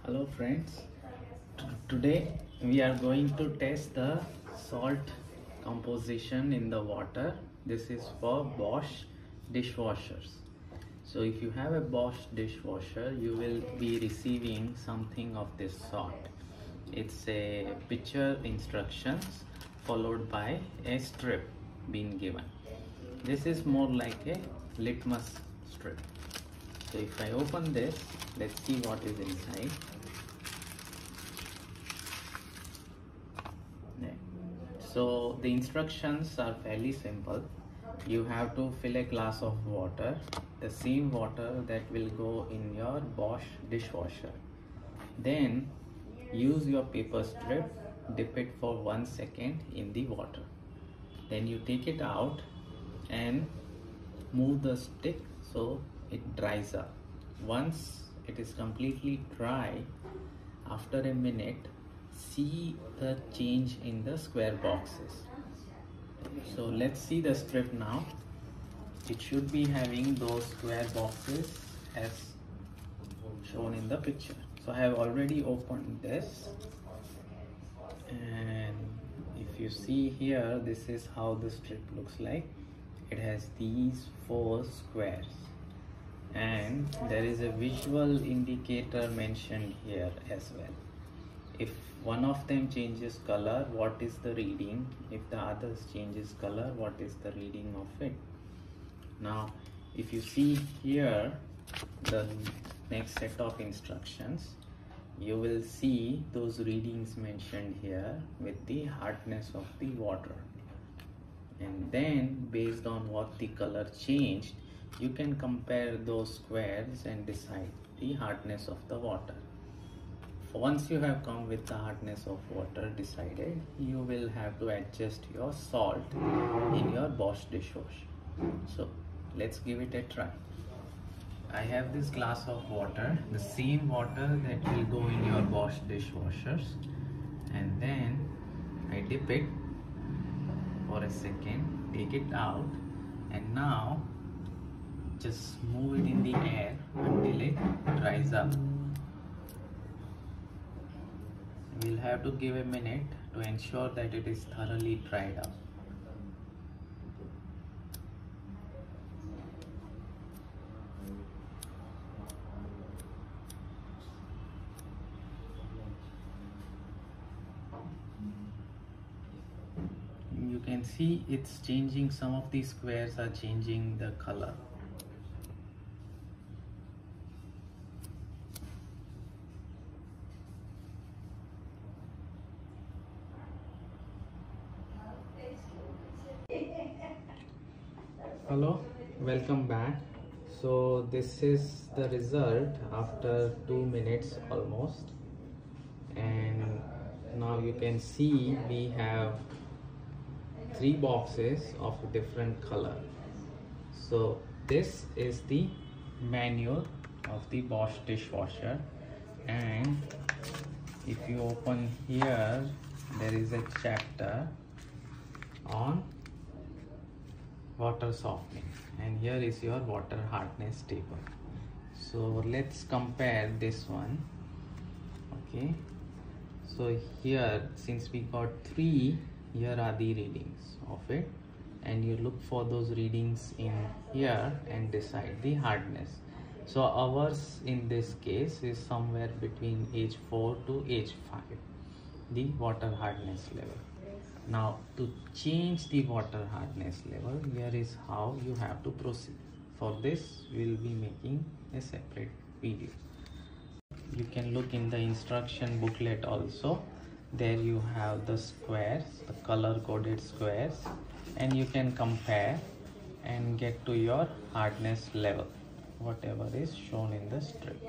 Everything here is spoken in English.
Hello friends, today we are going to test the salt composition in the water. This is for Bosch dishwashers. So if you have a Bosch dishwasher, you will be receiving something of this sort. It's a picture instructions followed by a strip being given. This is more like a litmus strip. So if I open this, let's see what is inside. So the instructions are fairly simple. You have to fill a glass of water, the same water that will go in your Bosch dishwasher. Then use your paper strip, dip it for 1 second in the water. Then you take it out and move the stick so it dries up. Once it is completely dry, after a minute, see the change in the square boxes. So let's see the strip now. It should be having those square boxes as shown in the picture. So I have already opened this, and if you see here, this is how the strip looks like. It has these 4 squares, and there is a visual indicator mentioned here as well. If one of them changes color, what is the reading? If the others changes color, what is the reading of it? Now if you see here the next set of instructions, you will see those readings mentioned here with the hardness of the water, and then based on what the color changed, you can compare those squares and decide the hardness of the water. Once you have come with the hardness of water decided, you will have to adjust your salt in your Bosch dishwasher. So let's give it a try. I have this glass of water, the same water that will go in your Bosch dishwashers, and then I dip it for a second, take it out, and now just move it in the air until it dries up. We'll have to give a minute to ensure that it is thoroughly dried up. You can see it's changing, some of these squares are changing the color. Hello, welcome back. So this is the result after 2 minutes almost, and now you can see we have 3 boxes of different color. So this is the manual of the Bosch dishwasher, and if you open here, there is a chapter on water softening, and here is your water hardness table. So let's compare this one. Okay, so here, since we got 3, here are the readings of it, and you look for those readings in here and decide the hardness. So ours in this case is somewhere between age 4 to age 5, the water hardness level. Now to change the water hardness level, here is how you have to proceed. For this we will be making a separate video. You can look in the instruction booklet also. There you have the squares, the color coded squares, and you can compare and get to your hardness level, whatever is shown in the strip.